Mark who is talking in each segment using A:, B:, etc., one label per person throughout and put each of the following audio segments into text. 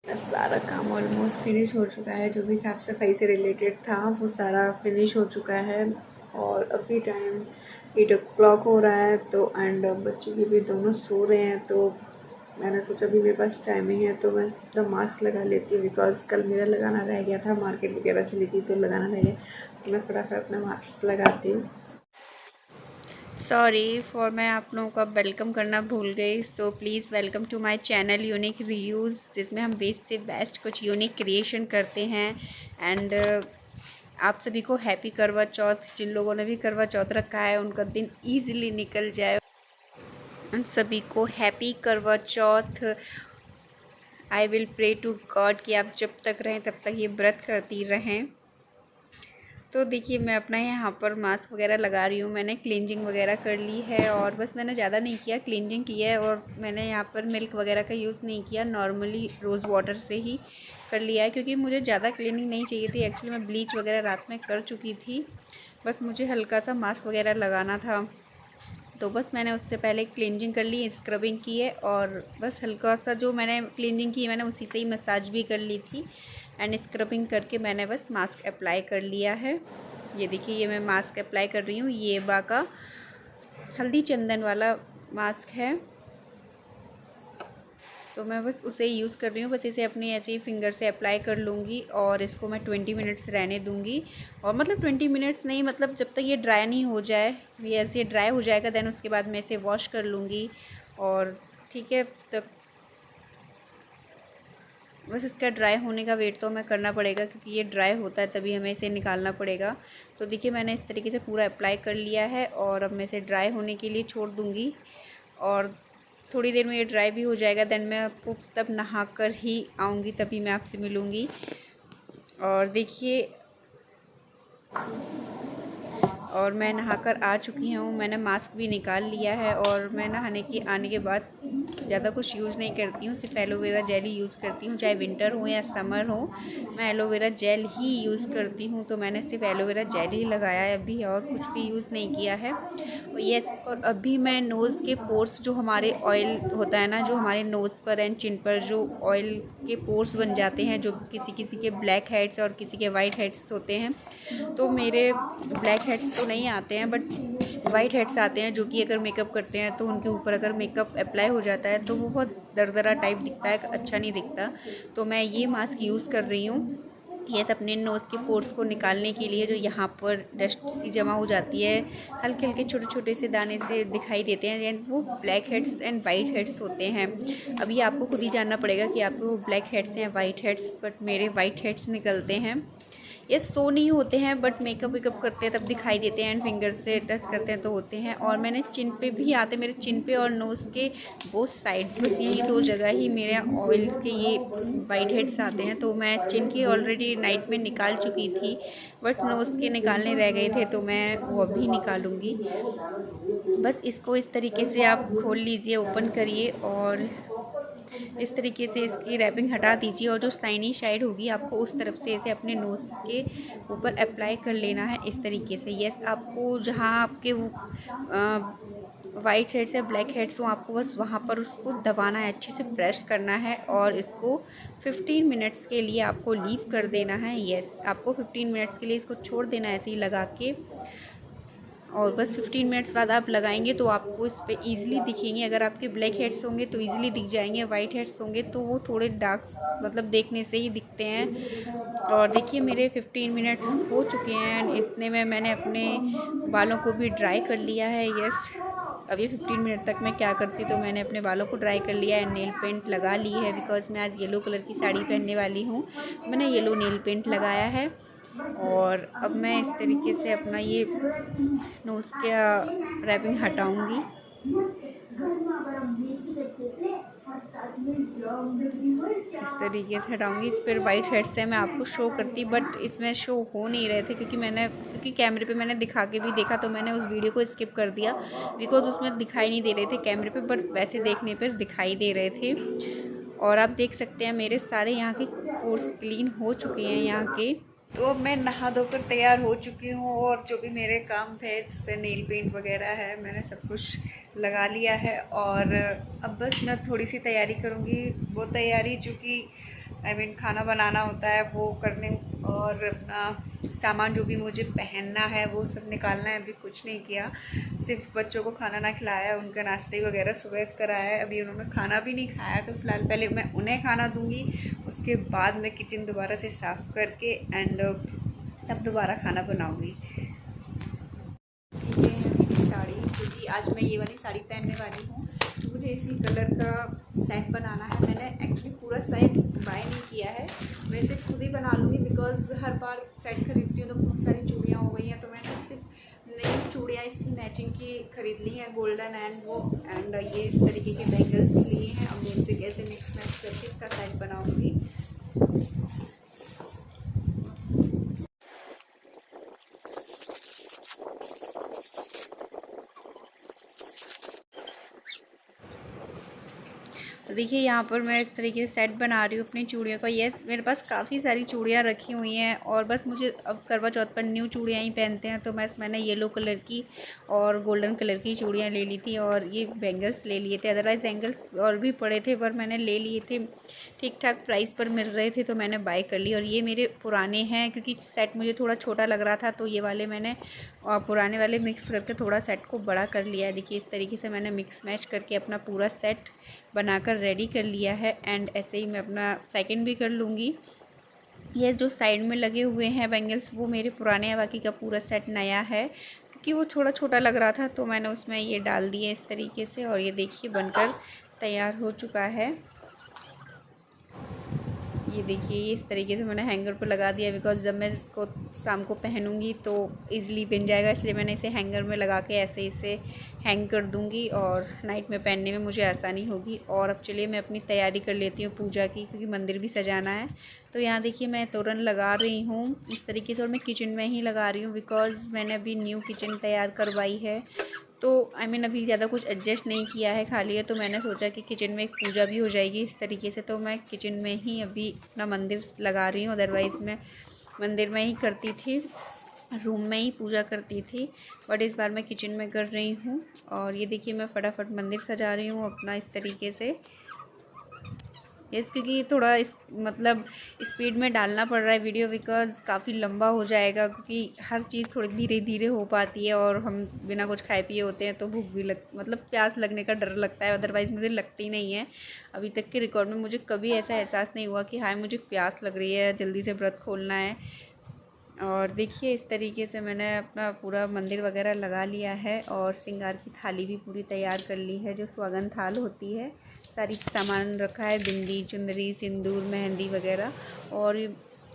A: सारा काम almost finish हो चुका है, जो भी साफ़ सफाई से रिलेटेड था वो सारा फिनिश हो चुका है। और अभी टाइम 8 o'clock हो रहा है, तो एंड बच्चे भी दोनों सो रहे हैं। तो मैंने सोचा भी मेरे पास टाइमिंग है तो मैं सीधा मास्क लगा लेती हूँ, बिकॉज़ कल मेरा लगाना रह गया था, मार्केट वगैरह चली थी तो लगाना रह गया, तो मैं फटाफट अपना मास्क लगाती हूँ।
B: सॉरी फॉर मैं आप लोगों का वेलकम करना भूल गई। So please welcome to my channel unique reviews, जिसमें हम बेस्ट से बेस्ट कुछ यूनिक क्रिएशन करते हैं। एंड आप सभी को हैप्पी करवा चौथ। जिन लोगों ने भी करवा चौथ रखा है उनका दिन ईजिली निकल जाए। उन सभी को happy Karva Chauth. I will pray to God कि आप जब तक रहें तब तक ये व्रत करती रहें। तो देखिए मैं अपना यहाँ पर मास्क वगैरह लगा रही हूँ। मैंने क्लींजिंग वगैरह कर ली है और बस मैंने ज़्यादा नहीं किया, क्लींजिंग की है। और मैंने यहाँ पर मिल्क वगैरह का यूज़ नहीं किया, नॉर्मली रोज़ वाटर से ही कर लिया है, क्योंकि मुझे ज़्यादा क्लीनिंग नहीं चाहिए थी। एक्चुअली मैं ब्लीच वगैरह रात में कर चुकी थी, बस मुझे हल्का सा मास्क वगैरह लगाना था। तो बस मैंने उससे पहले क्लींजिंग कर ली, स्क्रबिंग की है, और बस हल्का सा जो मैंने क्लींजिंग की मैंने उसी से ही मसाज भी कर ली थी। एंड स्क्रबिंग करके मैंने बस मास्क अप्लाई कर लिया है। ये देखिए ये मैं मास्क अप्लाई कर रही हूँ, ये बा का हल्दी चंदन वाला मास्क है, तो मैं बस उसे ही यूज़ कर रही हूँ। बस इसे अपनी ऐसे ही फिंगर से अप्लाई कर लूँगी और इसको मैं 20 मिनट्स रहने दूँगी। और मतलब 20 मिनट्स नहीं, मतलब जब तक ये ड्राई नहीं हो जाए, ये ऐसे ड्राई हो जाएगा देन उसके बाद मैं इसे वॉश कर लूँगी। और ठीक है, तो बस इसका ड्राई होने का वेट तो हमें करना पड़ेगा, क्योंकि ये ड्राई होता है तभी हमें इसे निकालना पड़ेगा। तो देखिए मैंने इस तरीके से पूरा अप्लाई कर लिया है और अब मैं इसे ड्राई होने के लिए छोड़ दूँगी। और थोड़ी देर में ये ड्राई भी हो जाएगा, देन मैं आपको तब नहा कर ही आऊँगी, तभी मैं आपसे मिलूँगी। और देखिए, और मैं नहाकर आ चुकी हूँ, मैंने मास्क भी निकाल लिया है। और मैं नहाने के आने के बाद ज़्यादा कुछ यूज़ नहीं करती हूँ, सिर्फ एलोवेरा जेल ही यूज़ करती हूँ, चाहे विंटर हो या समर हो, मैं एलोवेरा जेल ही यूज़ करती हूँ। तो मैंने सिर्फ एलोवेरा जेल ही लगाया है अभी, और कुछ भी यूज़ नहीं किया है। और यस, और अभी मैं नोज़ के पोर्स, जो हमारे ऑयल होता है ना, जो हमारे नोज़ पर एंड चिन पर जो ऑयल के पोर्स बन जाते हैं, जो किसी किसी के ब्लैक हेड्स और किसी के वाइट हेड्स होते हैं, तो मेरे ब्लैक हेड्स तो नहीं आते हैं बट वाइट हेड्स आते हैं, जो कि अगर मेकअप करते हैं तो उनके ऊपर अगर मेकअप अप्लाई हो जाता है तो वो बहुत दरदरा टाइप दिखता है, अच्छा नहीं दिखता। तो मैं ये मास्क यूज़ कर रही हूँ, ये सब अपने नोज़ के पोर्स को निकालने के लिए, जो यहाँ पर डस्ट सी जमा हो जाती है, हल्के हल्के छोटे छोटे से दाने से दिखाई देते हैं, एंड वो black heads and white heads होते हैं। अभी आपको खुद ही जानना पड़ेगा कि आपको वो ब्लैक हेड्स हैं वाइट हेड्स, बट मेरे वाइट हेड्स निकलते हैं। ये सो नहीं होते हैं, बट मेकअप वेकअप करते हैं तब दिखाई देते हैं, एंड फिंगर से टच करते हैं तो होते हैं। और मैंने चिन पे भी आते, मेरे चिन पे और नोज़ के बोथ साइड, बस यही दो जगह ही मेरे ऑयल के ये वाइट हेड्स आते हैं। तो मैं चिन की ऑलरेडी नाइट में निकाल चुकी थी, बट नोज़ के निकालने रह गए थे, तो मैं वो अभी निकालूंगी। बस इसको इस तरीके से आप खोल लीजिए, ओपन करिए, और इस तरीके से इसकी रैपिंग हटा दीजिए, और जो साइनी साइड होगी आपको उस तरफ से इसे अपने नोज़ के ऊपर अप्लाई कर लेना है, इस तरीके से। यस, आपको जहाँ आपके वो वाइट हेड्स या ब्लैक हेड्स हो, आपको बस वहाँ पर उसको दबाना है, अच्छे से प्रेस करना है, और इसको 15 मिनट्स के लिए आपको लीव कर देना है। यस, आपको 15 मिनट्स के लिए इसको छोड़ देना है ऐसे ही लगा के। और बस 15 मिनट्स बाद आप लगाएंगे तो आपको इस पर ईज़िली दिखेंगे। अगर आपके ब्लैक हेड्स होंगे तो ईज़िली दिख जाएंगे, वाइट हेड्स होंगे तो वो थोड़े डार्क, मतलब देखने से ही दिखते हैं। और देखिए मेरे 15 मिनट्स हो चुके हैं, एंड इतने में मैंने अपने बालों को भी ड्राई कर लिया है। यस, अब ये 15 मिनट तक मैं क्या करती, तो मैंने अपने बालों को ड्राई कर लिया है, नेल पेंट लगा ली है, बिकॉज़ मैं आज येलो कलर की साड़ी पहनने वाली हूँ। मैंने येलो नेल पेंट लगाया है, और अब मैं इस तरीके से अपना ये नोज़ का रैपिंग हटाऊंगी। इस तरीके से हटाऊंगी। इस पर वाइट हेड से मैं आपको शो करती, बट इसमें शो हो नहीं रहे थे, क्योंकि कैमरे पे मैंने दिखा के भी देखा, तो मैंने उस वीडियो को स्किप कर दिया, बिकॉज उसमें दिखाई नहीं दे रहे थे कैमरे पे, बट वैसे देखने पर दिखाई दे रहे थे। और आप देख सकते हैं मेरे सारे यहाँ के पोर्स क्लीन हो चुके हैं यहाँ के। तो अब मैं नहा धोकर तैयार हो चुकी हूँ, और जो भी मेरे काम थे, जैसे नेल पेंट वगैरह है, मैंने सब कुछ लगा लिया है। और अब बस मैं थोड़ी सी तैयारी करूँगी, वो तैयारी जो कि खाना बनाना होता है वो करने, और अपना सामान जो भी मुझे पहनना है वो सब निकालना है। अभी कुछ नहीं किया, सिर्फ बच्चों को खाना ना खिलाया, उनका नाश्ते वगैरह सुबह कराया है। अभी उन्होंने खाना भी नहीं खाया, तो फ़िलहाल पहले मैं उन्हें खाना दूँगी, उसके बाद मैं किचन दोबारा से साफ़ करके एंड तब दोबारा खाना बनाऊँगी। ये है मेरी साड़ी, क्योंकि आज मैं ये वाली साड़ी पहनने वाली हूँ, तो मुझे इसी कलर का सेट बनाना है। मैंने एक्चुअली पूरा सेट बाय नहीं किया है, मैं इसे खुद ही बना लूँगी, बिकॉज़ हर बार सेट खरीदती हूँ तो बहुत सारी चूड़ियाँ हो गई हैं, तो मैंने सिर्फ नई चूड़ियाँ इसकी मैचिंग की खरीद ली हैं, गोल्डन एंड ये इस तरीके के बैंगल्स लिए हैं। अब मैं इनसे कैसे मिक्स मैच करके इसका सेट बनाऊँगी। तो देखिए यहाँ पर मैं इस तरीके से सेट बना रही हूँ अपनी चूड़ियों का। येस, मेरे पास काफ़ी सारी चूड़ियाँ रखी हुई हैं, और बस मुझे अब करवा चौथ पर न्यू चूड़ियाँ ही पहनते हैं, तो मैंने येलो कलर की और गोल्डन कलर की चूड़ियाँ ले ली थी, और ये बैंगल्स ले लिए थे। अदरवाइज़ बैंगल्स और भी पड़े थे, पर मैंने ले लिए थे, ठीक ठाक प्राइस पर मिल रहे थे, तो मैंने बाय कर ली। और ये मेरे पुराने हैं, क्योंकि सेट मुझे थोड़ा छोटा लग रहा था, तो ये वाले मैंने पुराने वाले मिक्स करके थोड़ा सेट को बड़ा कर लिया है। देखिए इस तरीके से मैंने मिक्स मैच करके अपना पूरा सेट बनाकर रेडी कर लिया है, एंड ऐसे ही मैं अपना सेकंड भी कर लूँगी। ये जो साइड में लगे हुए हैं बैंगल्स वो मेरे पुराने हैं, बाकी का पूरा सेट नया है, क्योंकि वो थोड़ा छोटा लग रहा था, तो मैंने उसमें ये डाल दिए इस तरीके से। और ये देखिए बनकर तैयार हो चुका है। ये देखिए ये इस तरीके से मैंने हैंगर पर लगा दिया, बिकॉज़ जब मैं इसको शाम को पहनूंगी तो इजीली बन जाएगा, इसलिए मैंने इसे हैंगर में लगा के ऐसे इसे हैंग कर दूंगी, और नाइट में पहनने में मुझे आसानी होगी। और अब चलिए मैं अपनी तैयारी कर लेती हूँ पूजा की, क्योंकि मंदिर भी सजाना है। तो यहाँ देखिए मैं तोरण लगा रही हूँ इस तरीके से, और मैं किचन में ही लगा रही हूँ, बिकॉज़ मैंने अभी न्यू किचन तैयार करवाई है, तो अभी ज़्यादा कुछ एडजस्ट नहीं किया है, खाली है, तो मैंने सोचा कि किचन में एक पूजा भी हो जाएगी इस तरीके से। तो मैं किचन में ही अभी अपना मंदिर लगा रही हूँ, अदरवाइज़ मैं मंदिर में ही करती थी, रूम में ही पूजा करती थी, बट इस बार मैं किचन में कर रही हूँ। और ये देखिए मैं फटाफट मंदिर सजा रही हूँ अपना इस तरीके से। क्योंकि थोड़ा स्पीड में डालना पड़ रहा है वीडियो, बिकॉज़ काफ़ी लंबा हो जाएगा, क्योंकि हर चीज़ थोड़ी धीरे धीरे हो पाती है, और हम बिना कुछ खाए पिए होते हैं, तो भूख भी प्यास लगने का डर लगता है, अदरवाइज़ मुझे लगती नहीं है। अभी तक के रिकॉर्ड में मुझे कभी ऐसा एहसास नहीं हुआ कि हाँ मुझे प्यास लग रही है, जल्दी से व्रत खोलना है। और देखिए इस तरीके से मैंने अपना पूरा मंदिर वगैरह लगा लिया है, और श्रृंगार की थाली भी पूरी तैयार कर ली है, जो सुहागन थाल होती है। सारी सामान रखा है, बिंदी, चुंदरी, सिंदूर, मेहंदी वगैरह। और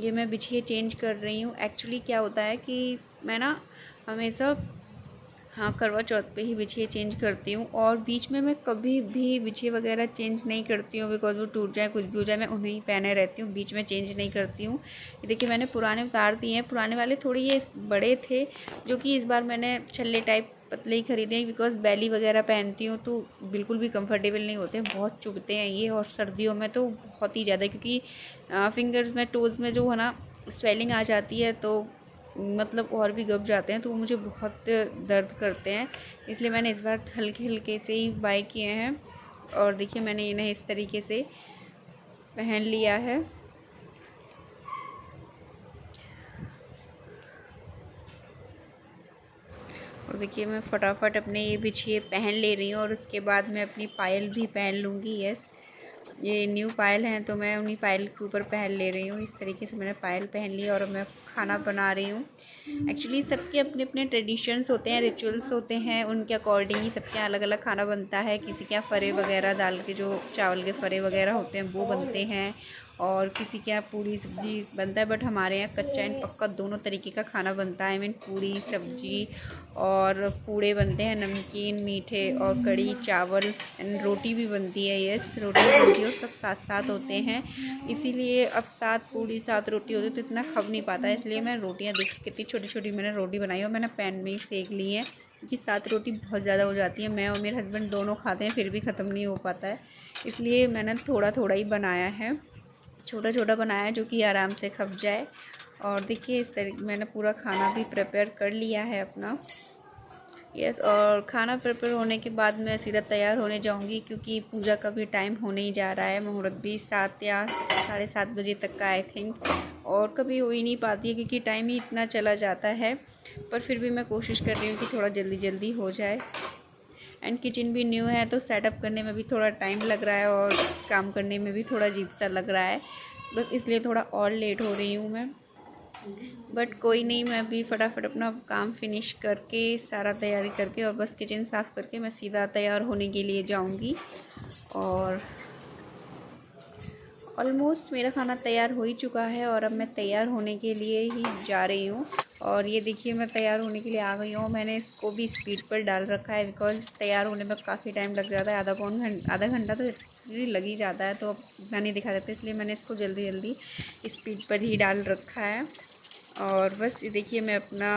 B: ये मैं बिछिए चेंज कर रही हूँ। एक्चुअली क्या होता है कि मैं ना हमेशा करवा चौथ पे ही बिछिए चेंज करती हूँ, और बीच में मैं कभी भी बिछिए वगैरह चेंज नहीं करती हूँ, बिकॉज़ वो टूट जाए कुछ भी हो जाए, मैं उन्हें ही पहने रहती हूँ, बीच में चेंज नहीं करती हूँ। ये देखिए मैंने पुराने उतार दिए हैं, पुराने वाले थोड़े ये बड़े थे, जो कि इस बार मैंने छल्ले टाइप पतले ही खरीदे हैं, बिकॉज़ बैली वगैरह पहनती हूँ तो बिल्कुल भी कंफर्टेबल नहीं होते, बहुत चुभते हैं ये, और सर्दियों में तो बहुत ही ज़्यादा, क्योंकि फिंगर्स में, टोज़ में जो है ना स्वेलिंग आ जाती है, तो और भी गब जाते हैं, तो वो मुझे बहुत दर्द करते हैं, इसलिए मैंने इस बार हल्के हल्के से ही बाय किए हैं। और देखिए मैंने इन्हें इस तरीके से पहन लिया है। और देखिए मैं फटाफट अपने ये बिछिए पहन ले रही हूँ, और उसके बाद मैं अपनी पायल भी पहन लूँगी। यस, ये न्यू पायल हैं, तो मैं उन्हीं पायल के ऊपर पहन ले रही हूँ। इस तरीके से मैंने पायल पहन ली, और मैं खाना बना रही हूँ। एक्चुअली सबके अपने अपने ट्रेडिशंस होते हैं, रिचुअल्स होते हैं, उनके अकॉर्डिंग ही सबके अलग अलग खाना बनता है। किसी के यहाँ फ़रे वगैरह डाल के, जो चावल के फ़रे वगैरह होते हैं वो बनते हैं, और किसी के यहाँ पूड़ी सब्जी बनता है, बट हमारे यहाँ कच्चा एंड पक्का दोनों तरीके का खाना बनता है। पूड़ी सब्जी और पूड़े बनते हैं, नमकीन, मीठे, और कड़ी चावल एंड रोटी भी बनती है। यस, रोटी भी बनती है, और सब साथ साथ होते हैं, इसीलिए अब 7 पूड़ी 7 रोटी होती है तो इतना खब नहीं पाता है, इसलिए मैं रोटियां देखिए कितनी छोटी छोटी मैंने रोटी बनाई, और मैंने पैन में ही सेक ली है, क्योंकि 7 रोटी बहुत ज़्यादा हो जाती है। मैं और मेरे हस्बैंड दोनों खाते हैं, फिर भी ख़त्म नहीं हो पाता है, इसलिए मैंने थोड़ा थोड़ा ही बनाया है, छोटा छोटा बनाया है, जो कि आराम से खप जाए। और देखिए इस तरीके मैंने पूरा खाना भी प्रिपेयर कर लिया है अपना। यस, और खाना प्रिपेयर होने के बाद मैं सीधा तैयार होने जाऊंगी, क्योंकि पूजा का भी टाइम होने ही जा रहा है। मुहूर्त भी 7 या 7:30 बजे तक का आई थिंक, और कभी हो ही नहीं पाती है क्योंकि टाइम ही इतना चला जाता है। पर फिर भी मैं कोशिश कर रही हूँ कि थोड़ा जल्दी जल्दी हो जाए। एंड किचन भी न्यू है तो सेटअप करने में भी थोड़ा टाइम लग रहा है और काम करने में भी थोड़ा अजीब सा लग रहा है, बस इसलिए थोड़ा और लेट हो रही हूँ मैं। बट कोई नहीं, मैं अभी फटाफट अपना काम फिनिश करके सारा तैयारी करके और बस किचन साफ़ करके मैं सीधा तैयार होने के लिए जाऊंगी। और ऑलमोस्ट मेरा खाना तैयार हो ही चुका है और अब मैं तैयार होने के लिए ही जा रही हूँ। और ये देखिए मैं तैयार होने के लिए आ गई हूँ। मैंने इसको भी स्पीड पर डाल रखा है बिकॉज़ तैयार होने में काफ़ी टाइम लग जाता है, आधा घंटा तो लग ही जाता है, तो अब इतना नहीं दिखा देता, इसलिए मैंने इसको जल्दी जल्दी स्पीड पर ही डाल रखा है। और बस ये देखिए मैं अपना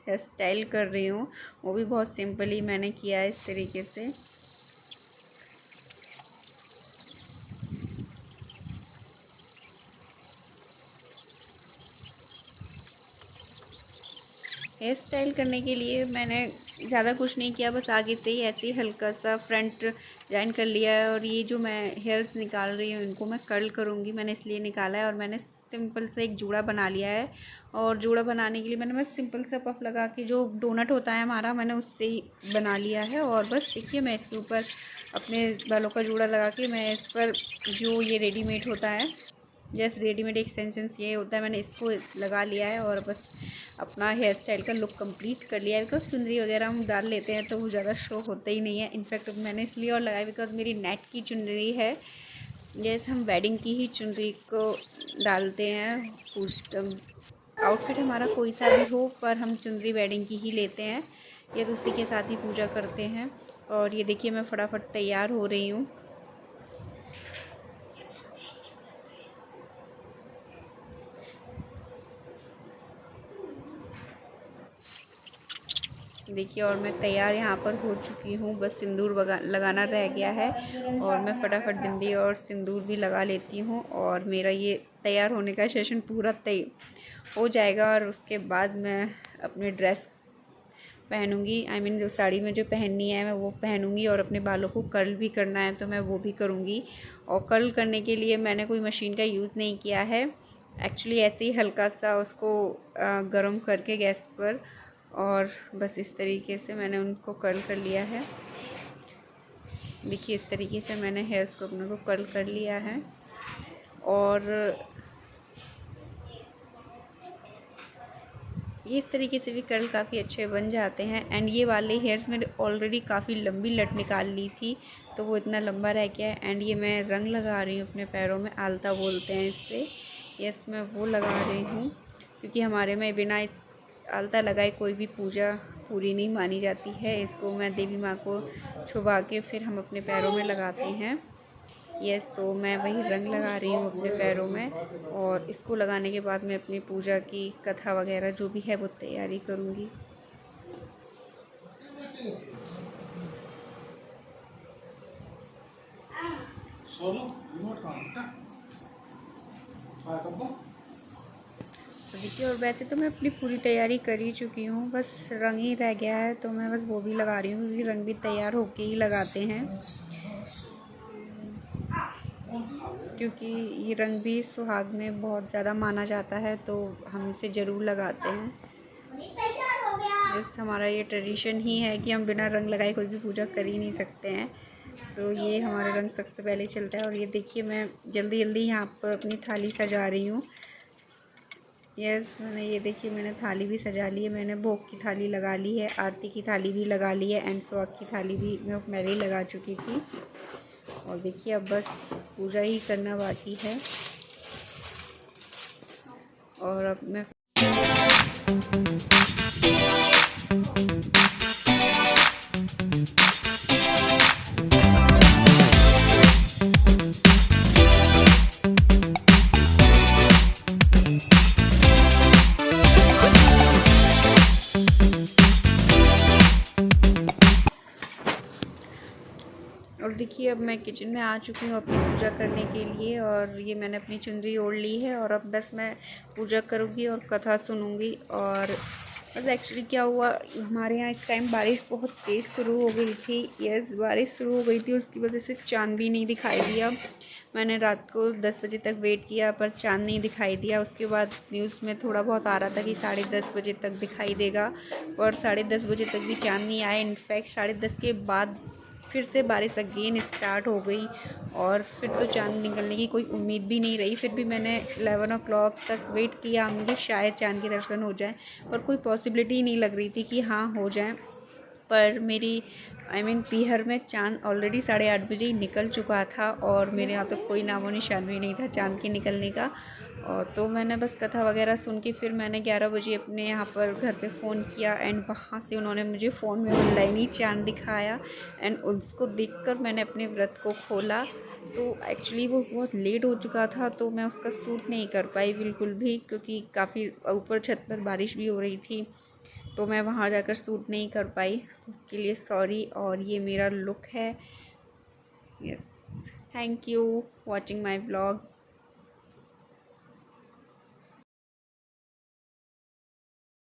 B: हेयर स्टाइल कर रही हूँ, वो भी बहुत सिंपल ही मैंने किया है इस तरीके से। हेयर स्टाइल करने के लिए मैंने ज़्यादा कुछ नहीं किया, बस आगे से ही ऐसे ही हल्का सा फ्रंट जॉइन कर लिया है। और ये जो मैं हेयर्स निकाल रही हूँ इनको मैं कर्ल करूँगी, मैंने इसलिए निकाला है। और मैंने सिंपल सा एक जूड़ा बना लिया है, और जूड़ा बनाने के लिए मैंने बस सिंपल सा पफ लगा के जो डोनट होता है हमारा, मैंने उससे ही बना लिया है। और बस देखिए मैं इसके ऊपर अपने बालों का जूड़ा लगा के मैं इस पर जो ये रेडीमेड होता है, जैसे रेडीमेड एक्सटेंशंस ये होता है, मैंने इसको लगा लिया है और बस अपना हेयर स्टाइल का लुक कंप्लीट कर लिया है। बिकॉज चुनरी वगैरह हम डाल लेते हैं तो वो ज़्यादा शो होता ही नहीं है। इनफैक्ट मैंने इसलिए और लगाया बिकॉज मेरी नेट की चुनरी है, जैसे हम वेडिंग की ही चुनरी को डालते हैं। आउटफिट हमारा कोई सा भी हो पर हम चुनरी वेडिंग की ही लेते हैं, या तो उसी के साथ ही पूजा करते हैं। और ये देखिए मैं फटाफट तैयार हो रही हूँ। देखिए और मैं तैयार यहाँ पर हो चुकी हूँ, बस सिंदूर लगाना रह गया है और मैं फटाफट बिंदी और सिंदूर भी लगा लेती हूँ और मेरा ये तैयार होने का सेशन पूरा तय हो जाएगा। और उसके बाद मैं अपनी ड्रेस पहनूंगी, आई मीन जो साड़ी में जो पहननी है मैं वो पहनूंगी। और अपने बालों को कर्ल भी करना है तो मैं वो भी करूँगी। और कर्ल करने के लिए मैंने कोई मशीन का यूज़ नहीं किया है, एक्चुअली ऐसे ही हल्का सा उसको गर्म करके गैस पर, और बस इस तरीके से मैंने उनको कर्ल कर लिया है। देखिए इस तरीके से मैंने हेयर्स को अपने को कर्ल कर लिया है। और ये इस तरीके से भी कर्ल काफ़ी अच्छे बन जाते हैं। एंड ये वाले हेयर्स मैंने ऑलरेडी काफ़ी लंबी लट निकाल ली थी तो वो इतना लंबा रह गया है। एंड ये मैं रंग लगा रही हूँ अपने पैरों में, आलता बोलते हैं इससे। यस मैं वो लगा रही हूँ क्योंकि हमारे में बिना आलता लगाए कोई भी पूजा पूरी नहीं मानी जाती है। इसको मैं देवी माँ को छुपा के फिर हम अपने पैरों में लगाते हैं। यस तो मैं वही रंग लगा रही हूँ अपने पैरों में, और इसको लगाने के बाद मैं अपनी पूजा की कथा वगैरह जो भी है वो तैयारी करूँगी। तो देखिए और वैसे तो मैं अपनी पूरी तैयारी कर ही चुकी हूँ, बस रंग ही रह गया है तो मैं बस वो भी लगा रही हूँ क्योंकि रंग भी तैयार होके ही लगाते हैं, क्योंकि ये रंग भी सुहाग में बहुत ज़्यादा माना जाता है तो हम इसे ज़रूर लगाते हैं। बस हमारा ये ट्रेडिशन ही है कि हम बिना रंग लगाए कोई भी पूजा कर ही नहीं सकते हैं, तो ये हमारा रंग सबसे पहले चलता है। और ये देखिए मैं जल्दी जल्दी यहाँ पर अपनी थाली सजा रही हूँ। यस मैंने ये देखिए मैंने थाली भी सजा ली है, मैंने भोग की थाली लगा ली है, आरती की थाली भी लगा ली है, एंड सुहाग की थाली भी मैं पहले ही लगा चुकी थी। और देखिए अब बस पूजा ही करना बाकी है। और अब मैं और देखिए अब मैं किचन में आ चुकी हूँ अपनी पूजा करने के लिए, और ये मैंने अपनी चुनरी ओढ़ ली है और अब बस मैं पूजा करूँगी और कथा सुनूँगी। और बस एक्चुअली क्या हुआ, हमारे यहाँ इस टाइम बारिश बहुत तेज़ शुरू हो गई थी। यस, बारिश शुरू हो गई थी, उसकी वजह से चाँद भी नहीं दिखाई दिया। मैंने रात को 10 बजे तक वेट किया पर चाँद नहीं दिखाई दिया। उसके बाद न्यूज़ में थोड़ा बहुत आ रहा था कि 10:30 बजे तक दिखाई देगा, और 10:30 बजे तक भी चाँद नहीं आया। इनफैक्ट 10:30 के बाद फिर से बारिश अगेन स्टार्ट हो गई, और फिर तो चाँद निकलने की कोई उम्मीद भी नहीं रही। फिर भी मैंने 11 o'clock तक वेट किया, मुझे शायद चाँद के दर्शन हो जाए, पर कोई पॉसिबिलिटी नहीं लग रही थी कि हाँ हो जाए। पर मेरी पीहर में चाँद ऑलरेडी 8:30 बजे ही निकल चुका था, और मेरे यहाँ तो कोई नामो निशान भी नहीं था चाँद के निकलने का। और तो मैंने बस कथा वगैरह सुन के फिर मैंने 11 बजे अपने यहाँ पर घर पे फ़ोन किया, एंड वहाँ से उन्होंने मुझे फ़ोन में ऑनलाइन ही चाँद दिखाया, एंड उसको देखकर मैंने अपने व्रत को खोला। तो एक्चुअली वो बहुत लेट हो चुका था, तो मैं उसका शूट नहीं कर पाई बिल्कुल भी, क्योंकि काफ़ी ऊपर छत पर बारिश भी हो रही थी, तो मैं वहाँ जाकर शूट नहीं कर पाई। उसके लिए सॉरी। और ये मेरा लुक है। Thank you watching my vlog.